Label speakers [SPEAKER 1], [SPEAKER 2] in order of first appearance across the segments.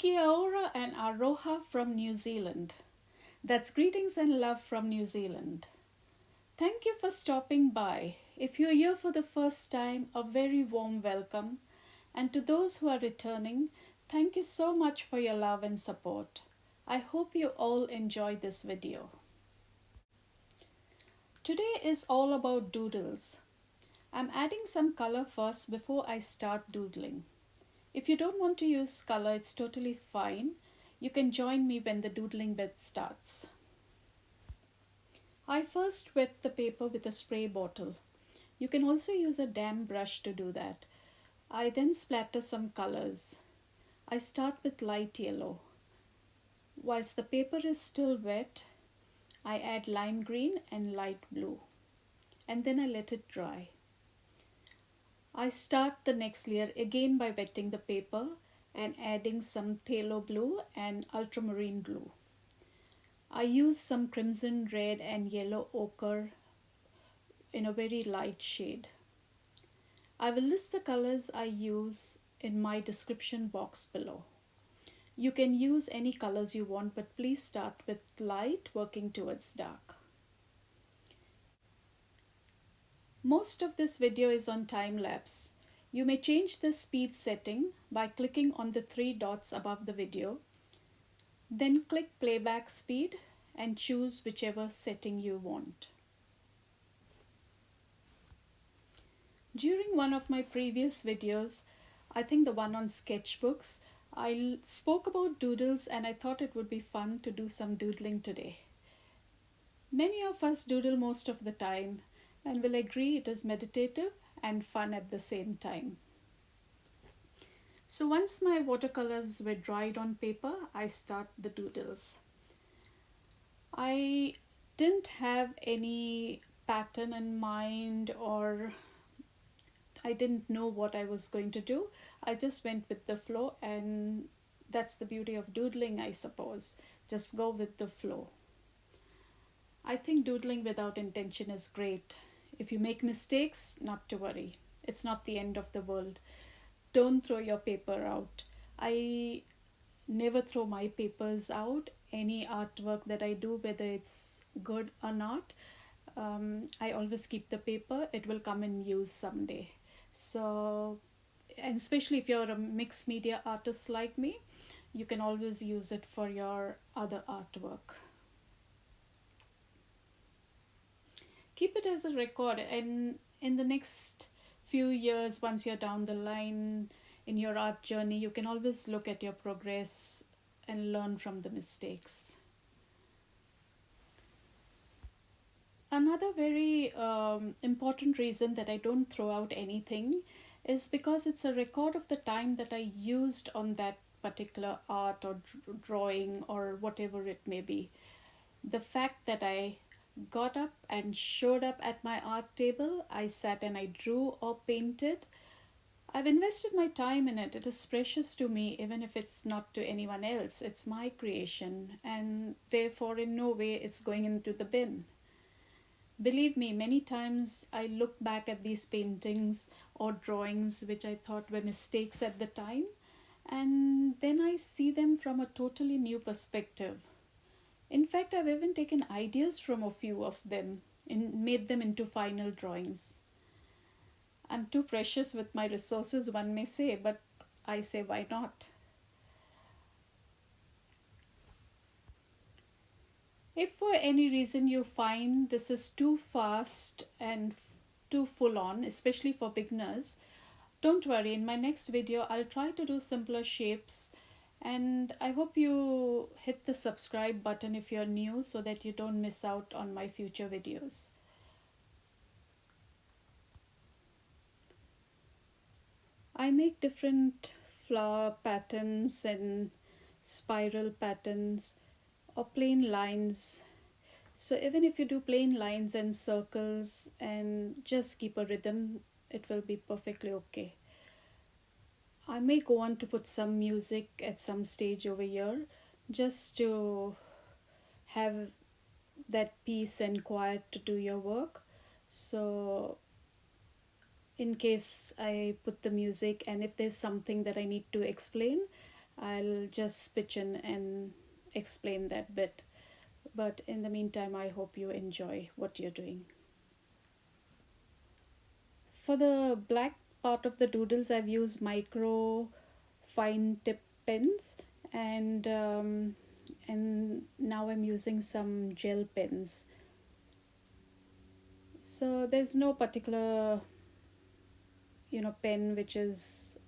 [SPEAKER 1] Kia ora and aroha from New Zealand. That's greetings and love from New Zealand. Thank you for stopping by. If you're here for the first time, a very warm welcome. And to those who are returning, thank you so much for your love and support. I hope you all enjoy this video. Today is all about doodles. I'm adding some color first before I start doodling. If you don't want to use color, it's totally fine. You can join me when the doodling bit starts. I first wet the paper with a spray bottle. You can also use a damp brush to do that. I then splatter some colors. I start with light yellow. Whilst the paper is still wet, I add lime green and light blue. And then I let it dry. I start the next layer again by wetting the paper and adding some phthalo blue and ultramarine blue. I use some crimson red and yellow ochre in a very light shade. I will list the colors I use in my description box below. You can use any colors you want, but please start with light working towards dark. Most of this video is on time lapse. You may change the speed setting by clicking on the three dots above the video. Then click playback speed and choose whichever setting you want. During one of my previous videos, I think the one on sketchbooks, I spoke about doodles and I thought it would be fun to do some doodling today. Many of us doodle most of the time and will agree it is meditative and fun at the same time. So once my watercolors were dried on paper, I start the doodles. I didn't have any pattern in mind, or I didn't know what I was going to do. I just went with the flow, and that's the beauty of doodling, I suppose. Just go with the flow. I think doodling without intention is great. If you make mistakes, not to worry. It's not the end of the world. Don't throw your paper out. I never throw my papers out. Any artwork that I do, whether it's good or not, I always keep the paper. It will come in use someday. So, and especially if you're a mixed media artist like me, you can always use it for your other artwork. Keep it as a record, and in the next few years, once you're down the line in your art journey, you can always look at your progress and learn from the mistakes. Another very important reason that I don't throw out anything is because it's a record of the time that I used on that particular art or drawing or whatever it may be. The fact that I got up and showed up at my art table, I sat and I drew or painted. I've invested my time in it. It is precious to me, even if it's not to anyone else. It's my creation, and therefore in no way it's going into the bin. Believe me, many times I look back at these paintings or drawings which I thought were mistakes at the time, and then I see them from a totally new perspective. In fact, I've even taken ideas from a few of them and made them into final drawings. I'm too precious with my resources, one may say, but I say, why not? If for any reason you find this is too fast and too full on, especially for beginners, don't worry. In my next video, I'll try to do simpler shapes, and I hope you hit the subscribe button if you're new so that you don't miss out on my future videos. I make different flower patterns and spiral patterns or plain lines. So even if you do plain lines and circles and just keep a rhythm, it will be perfectly okay. I may go on to put some music at some stage over here just to have that peace and quiet to do your work. So in case I put the music and if there's something that I need to explain, I'll just pitch in and explain that bit. But in the meantime, I hope you enjoy what you're doing. For the black part of the doodles, I've used micro fine tip pens, and now I'm using some gel pens. So there's no particular pen which is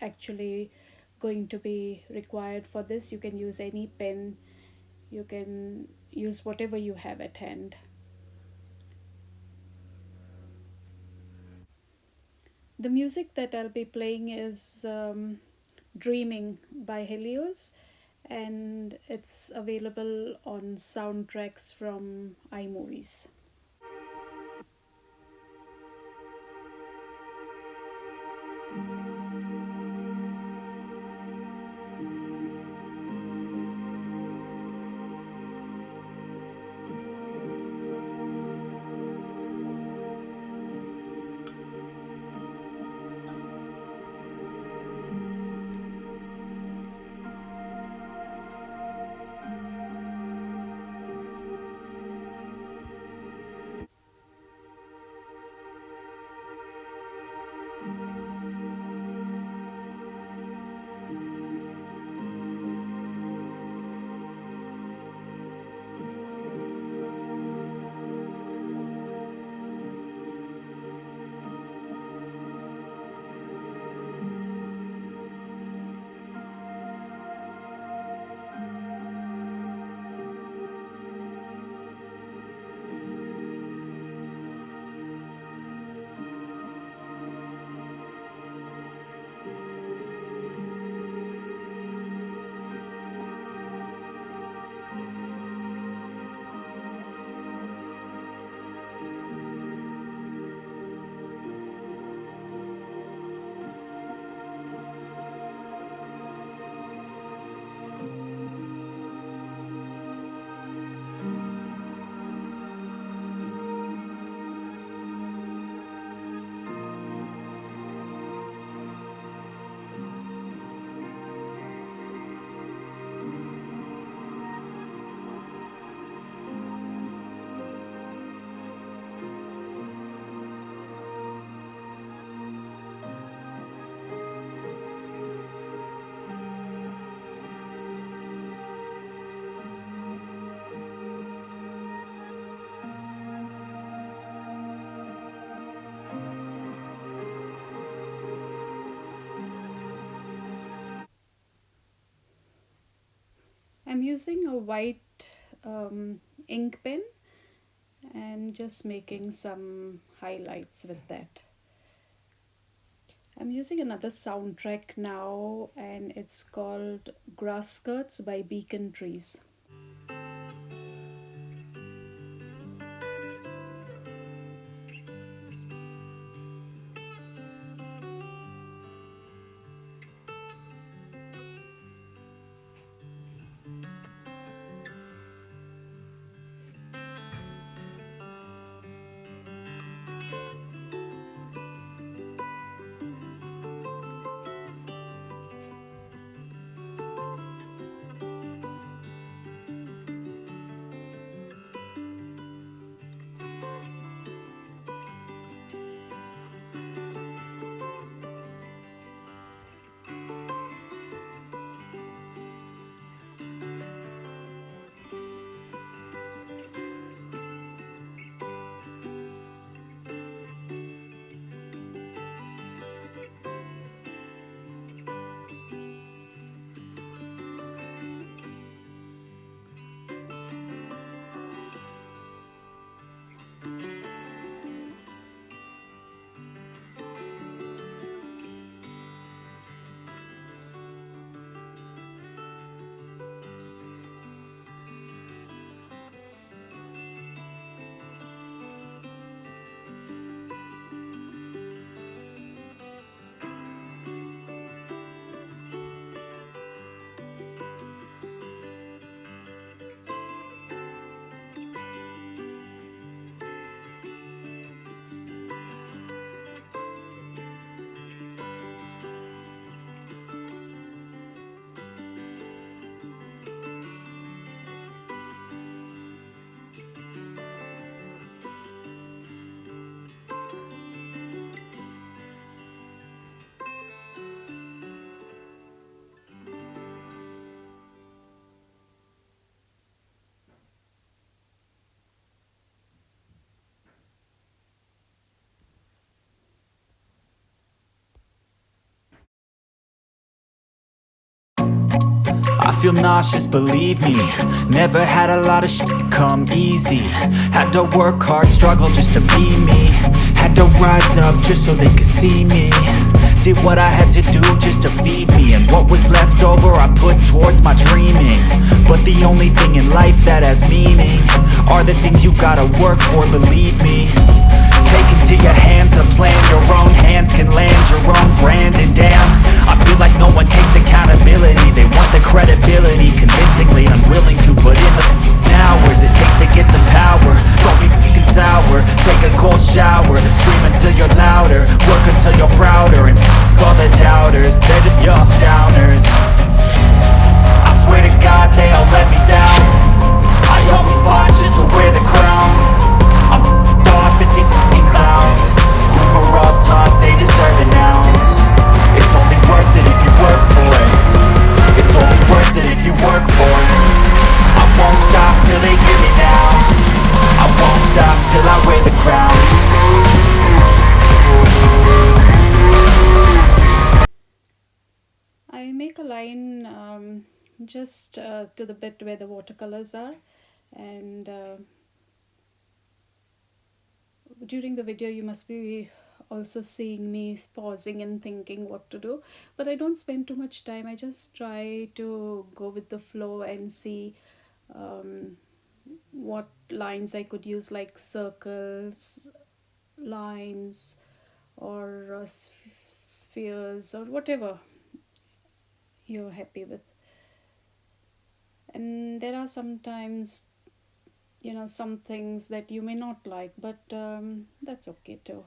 [SPEAKER 1] actually going to be required for this. You can use any pen, you can use whatever you have at hand. The music that I'll be playing is Dreaming by Helios, and it's available on soundtracks from iMovies. I'm using a white ink pen and just making some highlights with that. I'm using another soundtrack now, and it's called Grass Skirts by Beacon Trees.
[SPEAKER 2] feel nauseous, believe me. Never had a lot of shit come easy. Had to work hard, struggle just to be me. Had to rise up just so they could see me. Did what I had to do just to feed me. And what was left over I put towards my dreaming. But the only thing in life that has meaning are the things you gotta work for, believe me. Take into your hands a plan. Your own hands can land your own brand. And damn, I feel like no one takes accountability. They want the credibility, convincingly unwilling to put in the hours it takes to get some power. Don't be f***ing sour. Take a cold shower. Scream until you're louder. Work until you're prouder. And all the doubters, they're just your downers. I swear to God they all let me down. I always fought just to wear the crown. I'm off at these f***ing clowns who were all taught they deserve an ounce. It's only worth it if you work for it. It's only worth it if you work for it. I won't stop till they hear me now. I won't stop till I wear the crown.
[SPEAKER 1] I make a line just to the bit where the watercolors are, and during the video you must be also seeing me pausing and thinking what to do, but I don't spend too much time. I just try to go with the flow and see what lines I could use, like circles, lines, or spheres, or whatever you're happy with. And there are sometimes, some things that you may not like, but that's okay too.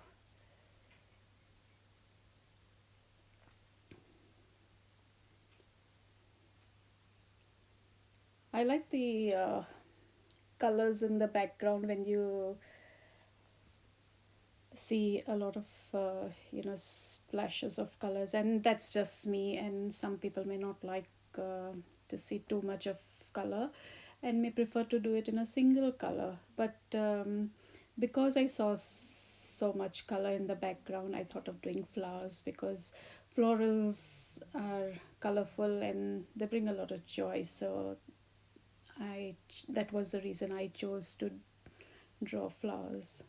[SPEAKER 1] I like the colors in the background when you see a lot of splashes of colors, and that's just me, and some people may not like to see too much of color and may prefer to do it in a single color, but because I saw so much color in the background, I thought of doing flowers, because florals are colorful and they bring a lot of joy. So that was the reason I chose to draw flowers.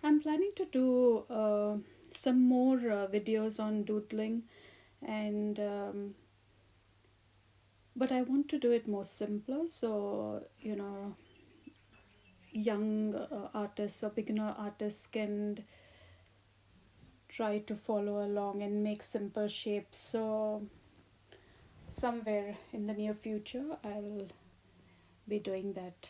[SPEAKER 1] I'm planning to do some more videos on doodling, and but I want to do it more simpler, so young artists or beginner artists can try to follow along and make simple shapes. So somewhere in the near future I'll be doing that,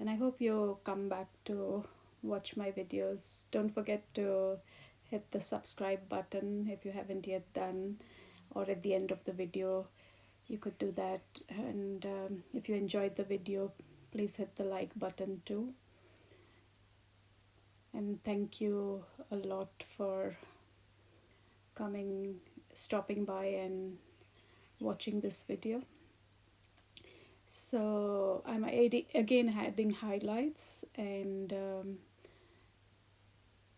[SPEAKER 1] and I hope you come back to watch my videos. Don't forget to hit the subscribe button if you haven't yet done, or at the end of the video you could do that. And if you enjoyed the video, please hit the like button too. And thank you a lot for stopping by and watching this video. So I'm again adding highlights and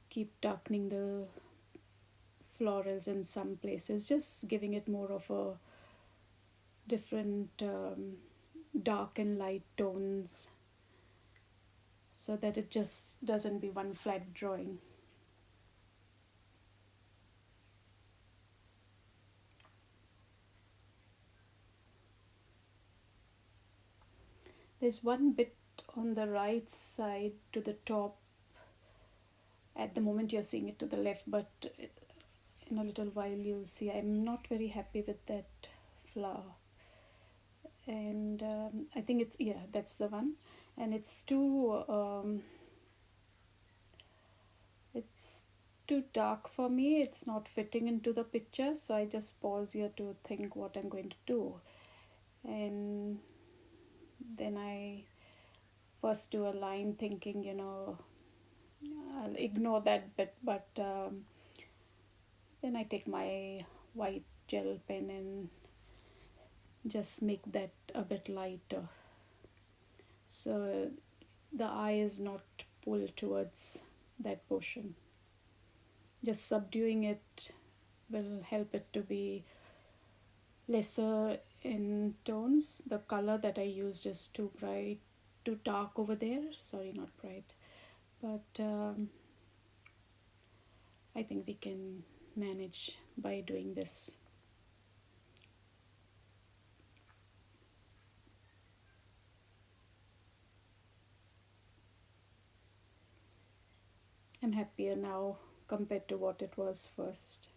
[SPEAKER 1] keep darkening the florals in some places, just giving it more of a different dark and light tones, so that it just doesn't be one flat drawing. There's one bit on the right side to the top. At the moment you're seeing it to the left, but in a little while you'll see I'm not very happy with that flower. And I think that's the one, and it's too dark for me. It's not fitting into the picture, so I just pause here to think what I'm going to do. And then I first do a line thinking, I'll ignore that bit, but then I take my white gel pen and just make that a bit lighter, so the eye is not pulled towards that portion. Just subduing it will help it to be lesser in tones. The color that I used is too bright, too dark over there. Sorry, not bright, but I think we can manage by doing this. I'm happier now compared to what it was first.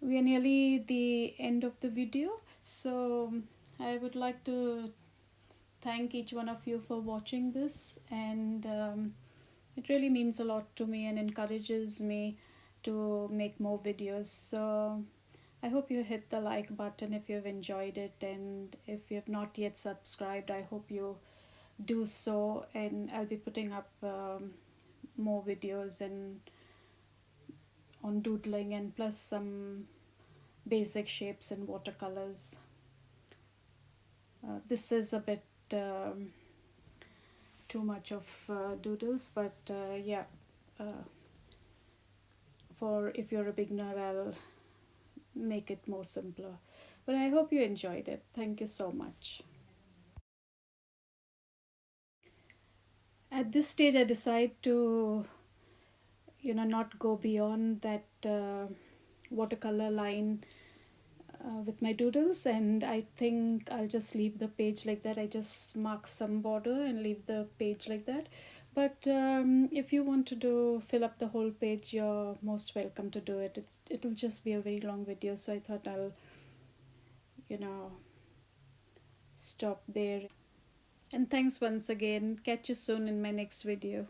[SPEAKER 1] we are nearly the end of the video, so I would like to thank each one of you for watching this, and it really means a lot to me and encourages me to make more videos. So I hope you hit the like button if you've enjoyed it, and if you have not yet subscribed, I hope you do so. And I'll be putting up more videos and on doodling, and plus some basic shapes and watercolors. This is a bit too much of doodles, but yeah, uh, for if you're a beginner, I'll make it more simpler. But I hope you enjoyed it. Thank you so much. At this stage, I decide to, not go beyond that watercolor line with my doodles, and I think I'll just leave the page like that. I just mark some border and leave the page like that. But if you want to fill up the whole page, you're most welcome to do it. It'll just be a very long video, so I thought I'll you know stop there. And thanks once again. Catch you soon in my next video.